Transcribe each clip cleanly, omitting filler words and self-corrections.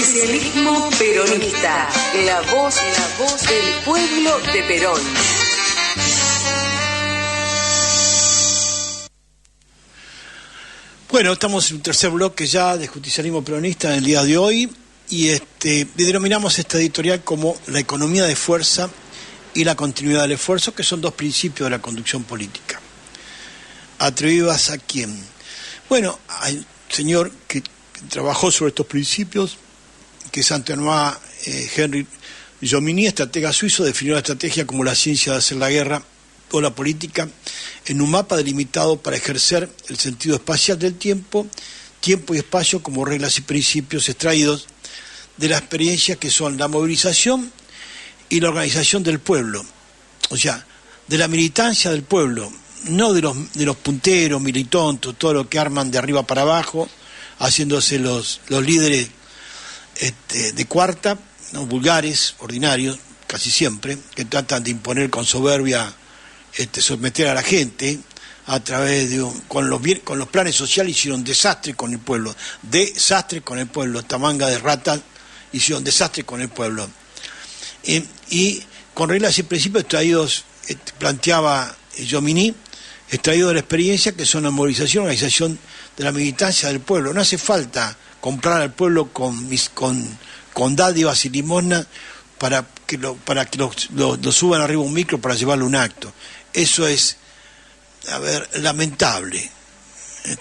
Oficialismo peronista, la voz del pueblo de Perón. Bueno, estamos en un tercer bloque ya de Justicialismo Peronista en el día de hoy y denominamos esta editorial como la economía de fuerza y la continuidad del esfuerzo, que son dos principios de la conducción política. ¿Atribuidas a quién? Bueno, al señor que trabajó sobre estos principios, que es Antoine Henry Jomini, estratega suizo, definió la estrategia como la ciencia de hacer la guerra o la política en un mapa delimitado para ejercer el sentido espacial del tiempo y espacio como reglas y principios extraídos de la experiencia que son la movilización y la organización del pueblo, o sea, de la militancia del pueblo, no de los punteros, militontos, todo lo que arman de arriba para abajo, haciéndose los líderes de cuarta, ¿no? Vulgares, ordinarios, casi siempre, que tratan de imponer con soberbia, someter a la gente a través de con los planes sociales. Hicieron desastre con el pueblo, esta manga de ratas hicieron desastre con el pueblo, y con reglas y principios extraídos, planteaba Jomini, extraídos de la experiencia, que son la movilización, organización de la militancia del pueblo. No hace falta comprar al pueblo con dádivas y limosna para que lo suban arriba un micro para llevarlo a un acto. Eso es, lamentable.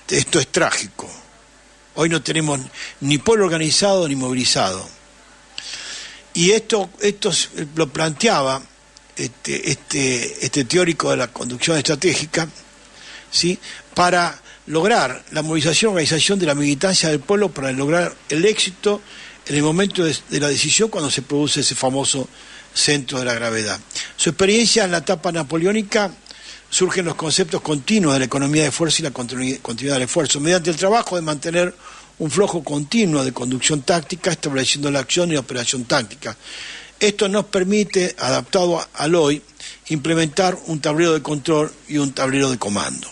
Esto es trágico. Hoy no tenemos ni pueblo organizado ni movilizado. Y esto lo planteaba este teórico de la conducción estratégica, ¿sí?, para lograr la movilización, organización de la militancia del pueblo, para lograr el éxito en el momento de la decisión, cuando se produce ese famoso centro de la gravedad. Su experiencia en la etapa napoleónica surgen los conceptos continuos de la economía de fuerza y la continuidad del esfuerzo, mediante el trabajo de mantener un flujo continuo de conducción táctica, estableciendo la acción y la operación táctica. Esto nos permite, adaptado al hoy, implementar un tablero de control y un tablero de comando.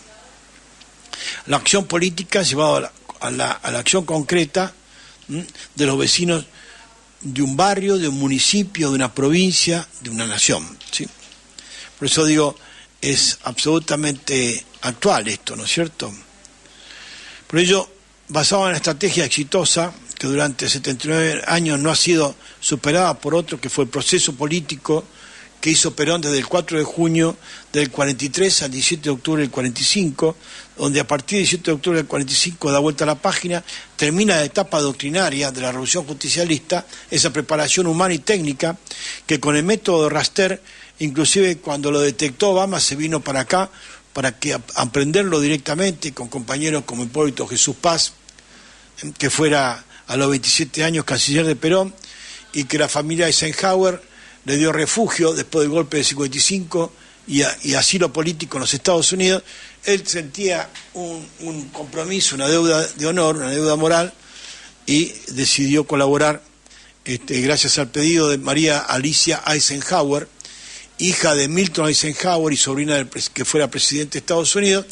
La acción política llevada a la acción concreta de los vecinos de un barrio, de un municipio, de una provincia, de una nación, ¿sí? Por eso digo, es absolutamente actual esto, ¿no es cierto? Por ello, basado en una estrategia exitosa que durante 79 años no ha sido superada por otro, que fue el proceso político que hizo Perón desde el 4 de junio del 43 al 17 de octubre del 45, donde a partir del 17 de octubre del 45 da vuelta a la página, termina la etapa doctrinaria de la revolución justicialista, esa preparación humana y técnica que con el método de Raster, inclusive cuando lo detectó Obama, se vino para acá para que aprenderlo directamente con compañeros como Hipólito Jesús Paz, que fuera a los 27 años canciller de Perón, y que la familia Eisenhower le dio refugio después del golpe de 55 y asilo político en los Estados Unidos. Él sentía un compromiso, una deuda de honor, una deuda moral, y decidió colaborar, gracias al pedido de María Alicia Eisenhower, hija de Milton Eisenhower y sobrina del que fuera presidente de Estados Unidos,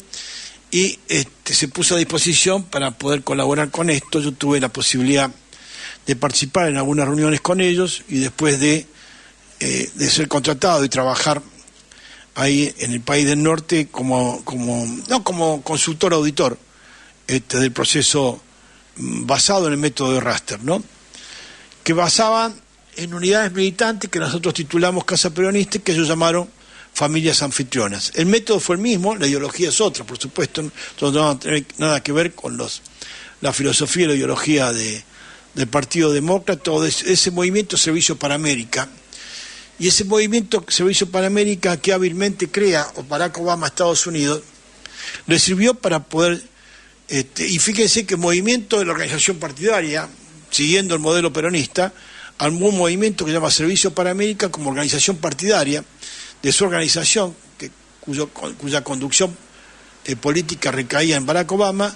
y se puso a disposición para poder colaborar con esto. Yo tuve la posibilidad de participar en algunas reuniones con ellos, y después de ser contratado y trabajar ahí en el país del norte como consultor auditor del proceso basado en el método de Raster, ¿no?, que basaban en unidades militantes que nosotros titulamos Casa Peronista, que ellos llamaron familias anfitrionas. El método fue el mismo, la ideología es otra, por supuesto, no va a tener nada que ver con la filosofía y la ideología del Partido Demócrata, todo ese movimiento Servicio para América. Y ese movimiento Servicio para América que hábilmente crea Barack Obama, Estados Unidos, le sirvió para poder, y fíjense que el movimiento de la organización partidaria, siguiendo el modelo peronista, armó un movimiento que se llama Servicio para América como organización partidaria de su organización, cuya conducción política recaía en Barack Obama,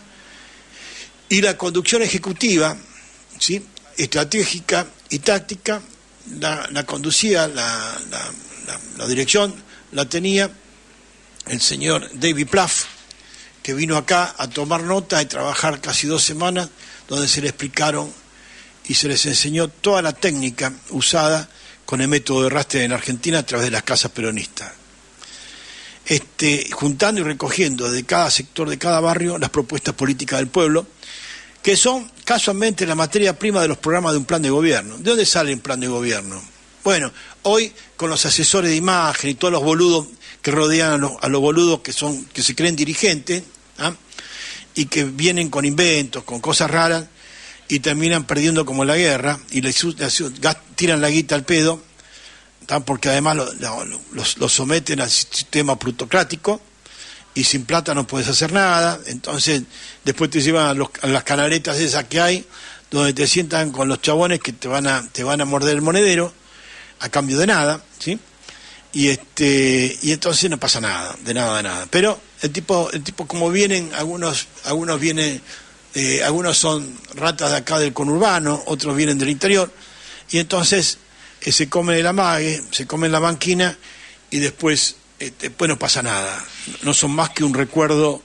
y la conducción ejecutiva, ¿sí?, estratégica y táctica, la conducía, la dirección la tenía el señor David Plouffe, que vino acá a tomar nota y trabajar casi 2 semanas, donde se le explicaron y se les enseñó toda la técnica usada con el método de rastre en Argentina a través de las casas peronistas. Juntando y recogiendo de cada sector, de cada barrio, las propuestas políticas del pueblo, que son casualmente la materia prima de los programas de un plan de gobierno. ¿De dónde sale un plan de gobierno? Bueno, hoy con los asesores de imagen y todos los boludos que rodean a los boludos que se creen dirigentes, ¿ah? Y que vienen con inventos, con cosas raras, y terminan perdiendo como la guerra, y tiran la guita al pedo, porque además los someten al sistema plutocrático, y sin plata no puedes hacer nada. Entonces después te llevan a las canaletas esas que hay, donde te sientan con los chabones que te van a morder el monedero a cambio de nada, ¿sí? Y entonces no pasa nada, de nada. Pero el tipo como vienen, algunos vienen, algunos son ratas de acá del conurbano, otros vienen del interior, y entonces se comen el amague, se comen la banquina, y después no pasa nada. No son más que un recuerdo,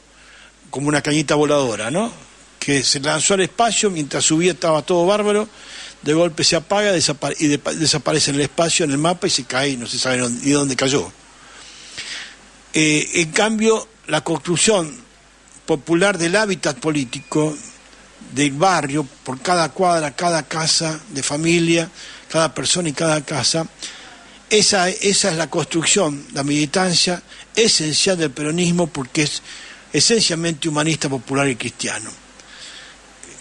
como una cañita voladora, ¿no? Que se lanzó al espacio, mientras subía estaba todo bárbaro, de golpe se apaga y desaparece en el espacio, en el mapa, y se cae y no se sabe ni dónde cayó. En cambio, la construcción popular del hábitat político, del barrio, por cada cuadra, cada casa de familia, cada persona y cada casa, esa es la construcción, la militancia esencial del peronismo, porque es esencialmente humanista, popular y cristiano.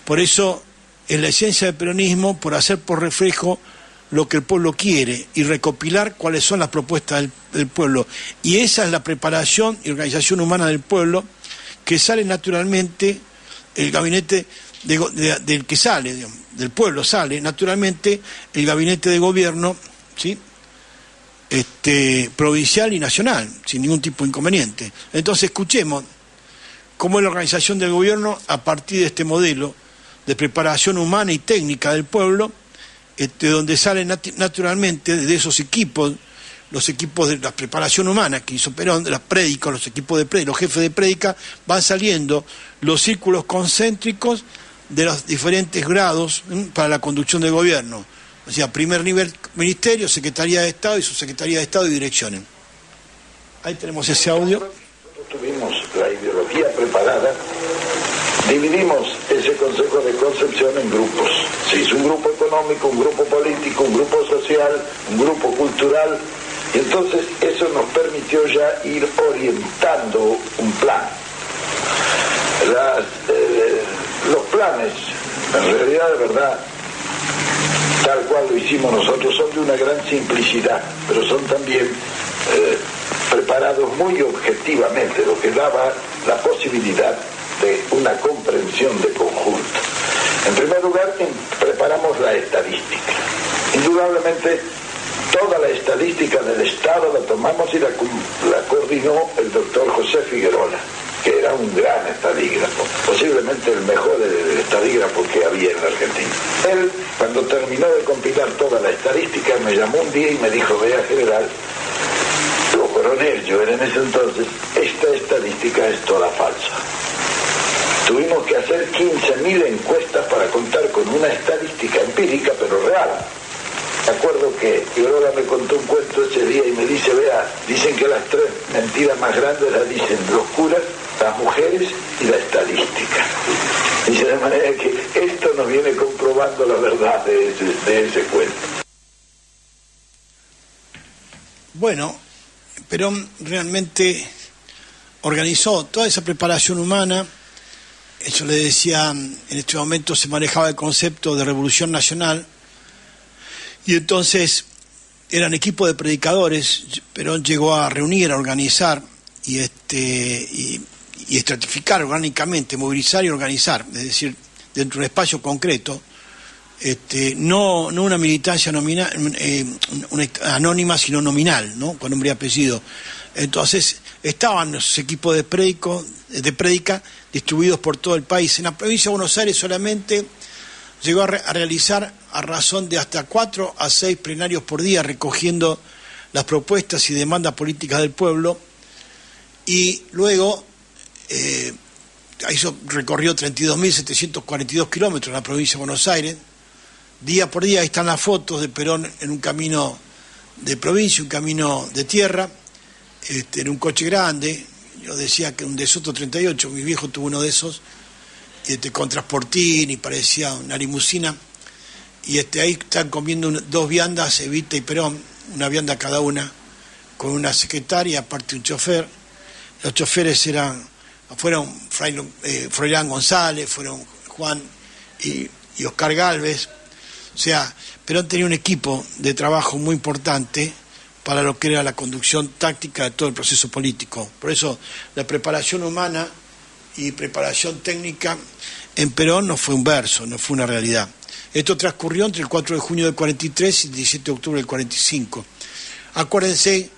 Por eso es la esencia del peronismo, por hacer por reflejo lo que el pueblo quiere y recopilar cuáles son las propuestas del pueblo. Y esa es la preparación y organización humana del pueblo, que sale naturalmente, el gabinete del que sale, digamos, del pueblo sale naturalmente el gabinete de gobierno, ¿sí? Provincial y nacional, sin ningún tipo de inconveniente. Entonces escuchemos cómo es la organización del gobierno a partir de este modelo de preparación humana y técnica del pueblo, donde salen naturalmente de esos equipos, los equipos de la preparación humana que hizo Perón, de las prédicas, los equipos de prédica, los jefes de prédica, van saliendo los círculos concéntricos de los diferentes grados para la conducción del gobierno. O sea, primer nivel ministerio, Secretaría de Estado y Subsecretaría de Estado y direcciones. Ahí tenemos ese audio. Tuvimos la ideología preparada, dividimos ese Consejo de Concepción en grupos. Se hizo un grupo económico, un grupo político, un grupo social, un grupo cultural, y entonces eso nos permitió ya ir orientando un plan. Los planes, en realidad de verdad, tal cual lo hicimos nosotros, son de una gran simplicidad, pero son también preparados muy objetivamente, lo que daba la posibilidad de una comprensión de conjunto. En primer lugar, preparamos la estadística. Indudablemente, toda la estadística del Estado la tomamos y la coordinó el doctor José Figuerola, que era un gran estadígrafo, posiblemente el mejor estadígrafo que había en la Argentina. Él, cuando terminó de compilar toda la estadística, me llamó un día y me dijo: vea, general, lo coronel, yo era en ese entonces, esta estadística es toda falsa. Tuvimos que hacer 15.000 encuestas para contar con una estadística empírica, pero real. Me acuerdo que Figuerola me contó un cuento ese día y me dice: vea, dicen que las 3 mentiras más grandes las dicen los curas, las mujeres y la estadística. Dice, de manera que esto nos viene comprobando la verdad de ese cuento. Bueno, Perón realmente organizó toda esa preparación humana. Yo le decía, en este momento se manejaba el concepto de revolución nacional, y entonces eran equipos de predicadores. Perón llegó a reunir, a organizar y estratificar orgánicamente, movilizar y organizar, es decir, dentro de un espacio concreto, no una militancia anónima, sino nominal, ¿no? Con nombre y apellido. Entonces estaban los equipos de prédica distribuidos por todo el país. En la provincia de Buenos Aires solamente llegó a realizar a razón de hasta 4 a 6 plenarios por día, recogiendo las propuestas y demandas políticas del pueblo, y luego recorrió 32.742 kilómetros en la provincia de Buenos Aires, día por día. Ahí están las fotos de Perón en un camino de provincia, un camino de tierra, en un coche grande. Yo decía que un De Soto 38, mi viejo tuvo uno de esos, con transportín y parecía una limusina. Y ahí están comiendo dos viandas, Evita y Perón, una vianda cada una, con una secretaria, aparte un chofer. Los choferes fueron Froilán González, fueron Juan y Oscar Gálvez. O sea, Perón tenía un equipo de trabajo muy importante para lo que era la conducción táctica de todo el proceso político. Por eso la preparación humana y preparación técnica en Perón no fue un verso, no fue una realidad. Esto transcurrió entre el 4 de junio del 43 y el 17 de octubre del 45. Acuérdense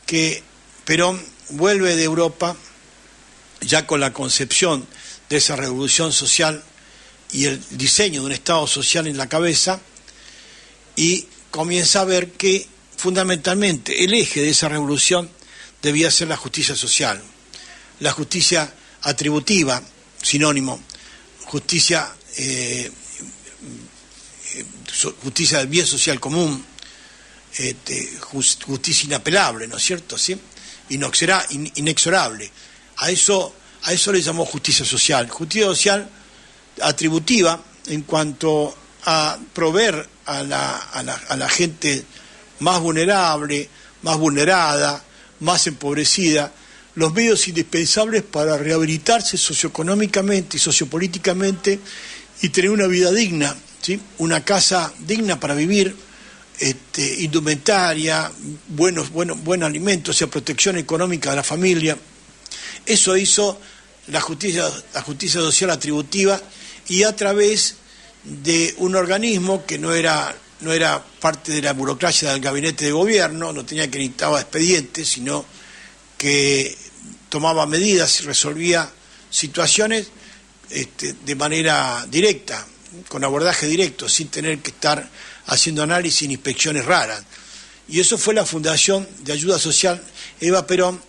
que Perón vuelve de Europa ya con la concepción de esa revolución social y el diseño de un Estado social en la cabeza, y comienza a ver que fundamentalmente el eje de esa revolución debía ser la justicia social, la justicia atributiva, sinónimo, justicia del bien social común, justicia inapelable, ¿no es cierto? ¿Sí? Inexorable. A eso le llamó justicia social atributiva en cuanto a proveer a la gente más vulnerable, más vulnerada, más empobrecida, los medios indispensables para rehabilitarse socioeconómicamente y sociopolíticamente y tener una vida digna, ¿sí? Una casa digna para vivir, indumentaria, buen alimento, o sea, protección económica de la familia. Eso hizo la justicia social atributiva, y a través de un organismo que no era parte de la burocracia del gabinete de gobierno, no tenía que necesitaba expedientes, sino que tomaba medidas y resolvía situaciones de manera directa, con abordaje directo, sin tener que estar haciendo análisis ni inspecciones raras. Y eso fue la Fundación de Ayuda Social Eva Perón,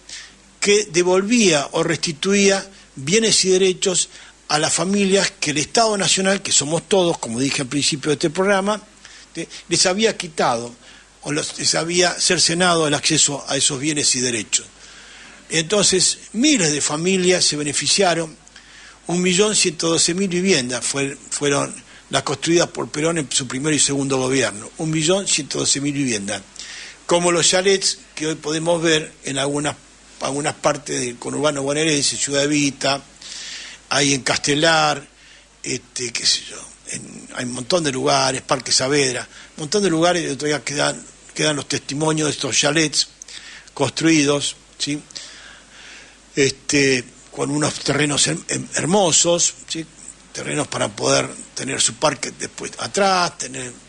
que devolvía o restituía bienes y derechos a las familias que el Estado Nacional, que somos todos, como dije al principio de este programa, les había quitado o les había cercenado el acceso a esos bienes y derechos. Entonces, miles de familias se beneficiaron, 1.112.000 viviendas fueron las construidas por Perón en su primer y segundo gobierno, 1.112.000 viviendas, como los chalets que hoy podemos ver en algunas partes del conurbano bonaerense, Ciudad Evita, hay en Castelar, qué sé yo, hay un montón de lugares, Parque Saavedra, un montón de lugares donde todavía quedan los testimonios de estos chalets construidos, ¿sí? Con unos terrenos hermosos, ¿sí? Terrenos para poder tener su parque después atrás,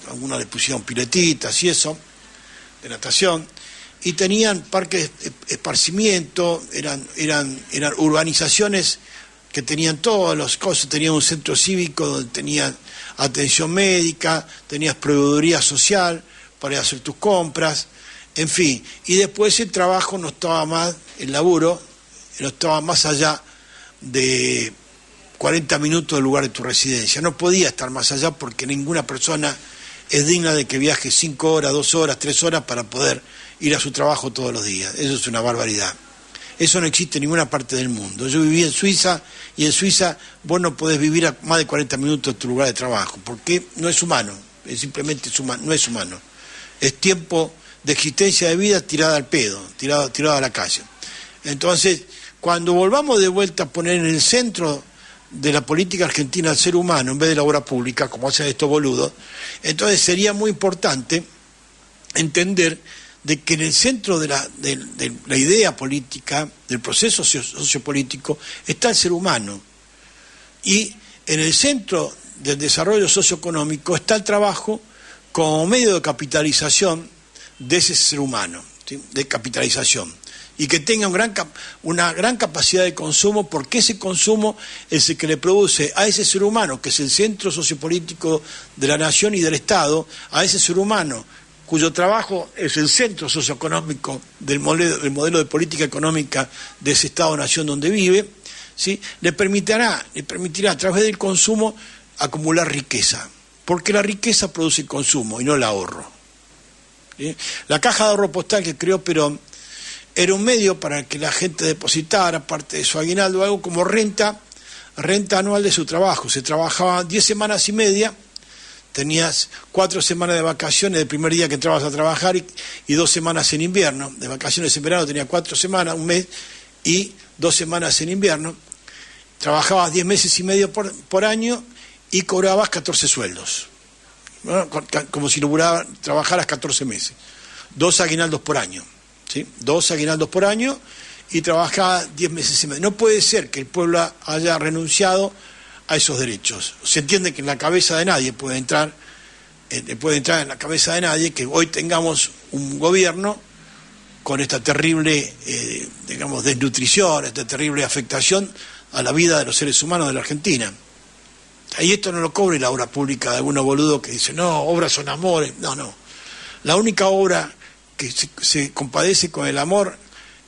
algunos le pusieron piletitas y eso, de natación, y tenían parques de esparcimiento, eran urbanizaciones que tenían todas las cosas, tenían un centro cívico donde tenían atención médica, tenías proveeduría social para hacer tus compras, en fin, y después el trabajo no estaba más, el laburo no estaba más allá de 40 minutos del lugar de tu residencia, no podía estar más allá porque ninguna persona es digna de que viaje 5 horas, 2 horas, 3 horas para poder ir a su trabajo todos los días. Eso es una barbaridad. Eso no existe en ninguna parte del mundo. Yo viví en Suiza, y en Suiza vos no podés vivir a más de 40 minutos de tu lugar de trabajo, porque no es humano, no es humano. Es tiempo de existencia de vida tirada al pedo, tirada a la calle. Entonces, cuando volvamos de vuelta a poner en el centro de la política argentina al ser humano, en vez de la obra pública, como hacen estos boludos, entonces sería muy importante entender de que en el centro de la idea política, del proceso sociopolítico, está el ser humano. Y en el centro del desarrollo socioeconómico está el trabajo como medio de capitalización de ese ser humano, ¿sí? De capitalización. Y que tenga una gran capacidad de consumo, porque ese consumo es el que le produce a ese ser humano, que es el centro sociopolítico de la nación y del Estado, a ese ser humano cuyo trabajo es el centro socioeconómico del modelo de política económica de ese Estado-nación donde vive, ¿sí? Le permitirá a través del consumo acumular riqueza. porque la riqueza produce consumo y no el ahorro. ¿Sí? La caja de ahorro postal que creó Perón era un medio para que la gente depositara parte de su aguinaldo, algo como renta anual de su trabajo. Se trabajaba 10 semanas y media, tenías 4 semanas de vacaciones del primer día que entrabas a trabajar y 2 semanas en invierno. De vacaciones en verano tenía 4 semanas, un mes y 2 semanas en invierno. Trabajabas 10 meses y medio por año y cobrabas 14 sueldos. ¿No? Como si trabajaras 14 meses. 2 aguinaldos por año. ¿Sí? 2 aguinaldos por año y trabajaba 10 meses y medio. No puede ser que el pueblo haya renunciado a esos derechos. Se entiende que en la cabeza de nadie puede entrar en la cabeza de nadie que hoy tengamos un gobierno con esta terrible, desnutrición, esta terrible afectación a la vida de los seres humanos de la Argentina. Y esto no lo cobre la obra pública de algunos boludos que dicen, no, obras son amores. No. La única obra que se compadece con el amor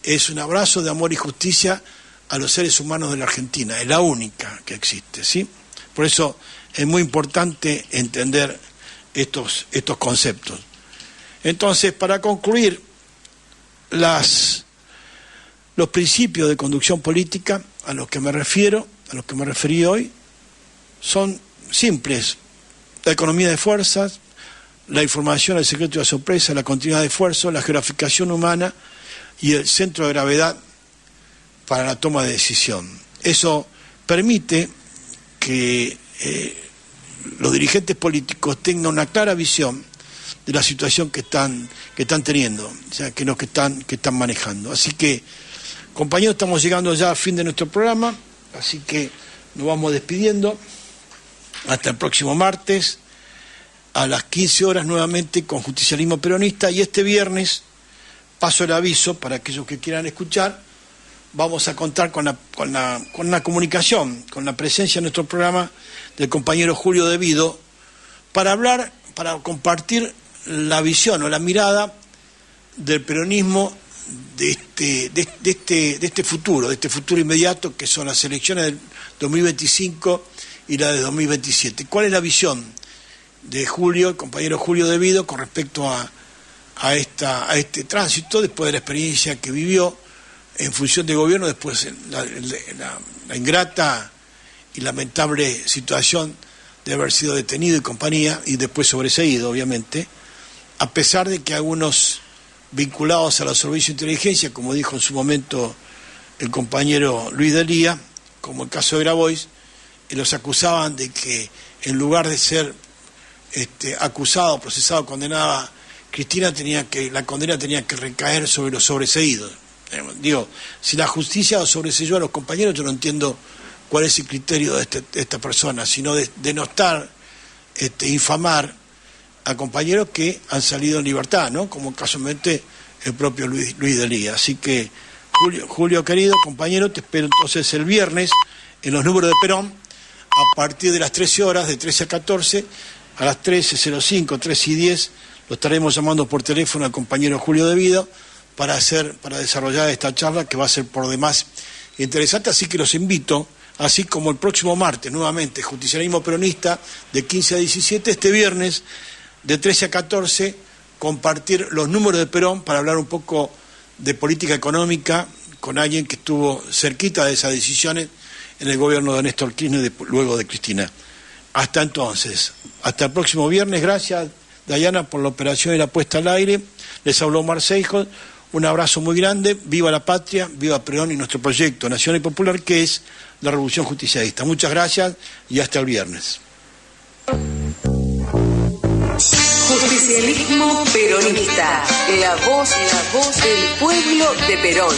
es un abrazo de amor y justicia a los seres humanos de la Argentina. Es la única que existe, ¿sí? Por eso es muy importante entender estos conceptos. Entonces, para concluir, los principios de conducción política a los que me referí hoy, son simples: la economía de fuerzas, la información, el secreto y la sorpresa, la continuidad de esfuerzo, la geografíación humana y el centro de gravedad para la toma de decisión. Eso permite que los dirigentes políticos tengan una clara visión de la situación que están teniendo, o sea, que están manejando. Así que, compañeros, estamos llegando ya al fin de nuestro programa, así que nos vamos despidiendo. Hasta el próximo martes, a las 15 horas nuevamente con Justicialismo Peronista, y este viernes, paso el aviso para aquellos que quieran escuchar, vamos a contar con la comunicación, con la presencia en nuestro programa del compañero Julio De Vido, para compartir la visión o la mirada del peronismo de este futuro inmediato, que son las elecciones del 2025 y la de 2027. ¿Cuál es la visión de Julio, el compañero Julio De Vido, con respecto a este tránsito, después de la experiencia que vivió en función de gobierno, después la ingrata y lamentable situación de haber sido detenido y compañía, y después sobreseído, obviamente, a pesar de que algunos vinculados a los servicios de inteligencia, como dijo en su momento el compañero Luis Delía, como el caso de Grabois, los acusaban de que en lugar de ser acusado, procesado, condenado, Cristina, la condena tenía que recaer sobre los sobreseídos. Digo, si la justicia sobreseyó a los compañeros, yo no entiendo cuál es el criterio de esta persona, sino de denostar, infamar a compañeros que han salido en libertad, ¿no? Como casualmente el propio Luis Delía. Así que, Julio querido, compañero, te espero entonces el viernes en los números de Perón, a partir de las 13 horas, de 13 a 14, a las 13:05, 13:10, lo estaremos llamando por teléfono al compañero Julio De Vido para desarrollar esta charla, que va a ser por demás interesante. Así que los invito, así como el próximo martes, nuevamente, Justicialismo Peronista, de 15 a 17, este viernes, de 13 a 14, compartir los números de Perón para hablar un poco de política económica con alguien que estuvo cerquita de esas decisiones en el gobierno de Néstor Kirchner luego de Cristina. Hasta entonces, hasta el próximo viernes. Gracias, Dayana, por la operación y la puesta al aire. Les habló Omar Seijos. Un abrazo muy grande. Viva la patria, viva Perón y nuestro proyecto nacional y popular, que es la Revolución Justicialista. Muchas gracias y hasta el viernes. Justicialismo Peronista, la voz del pueblo de Perón.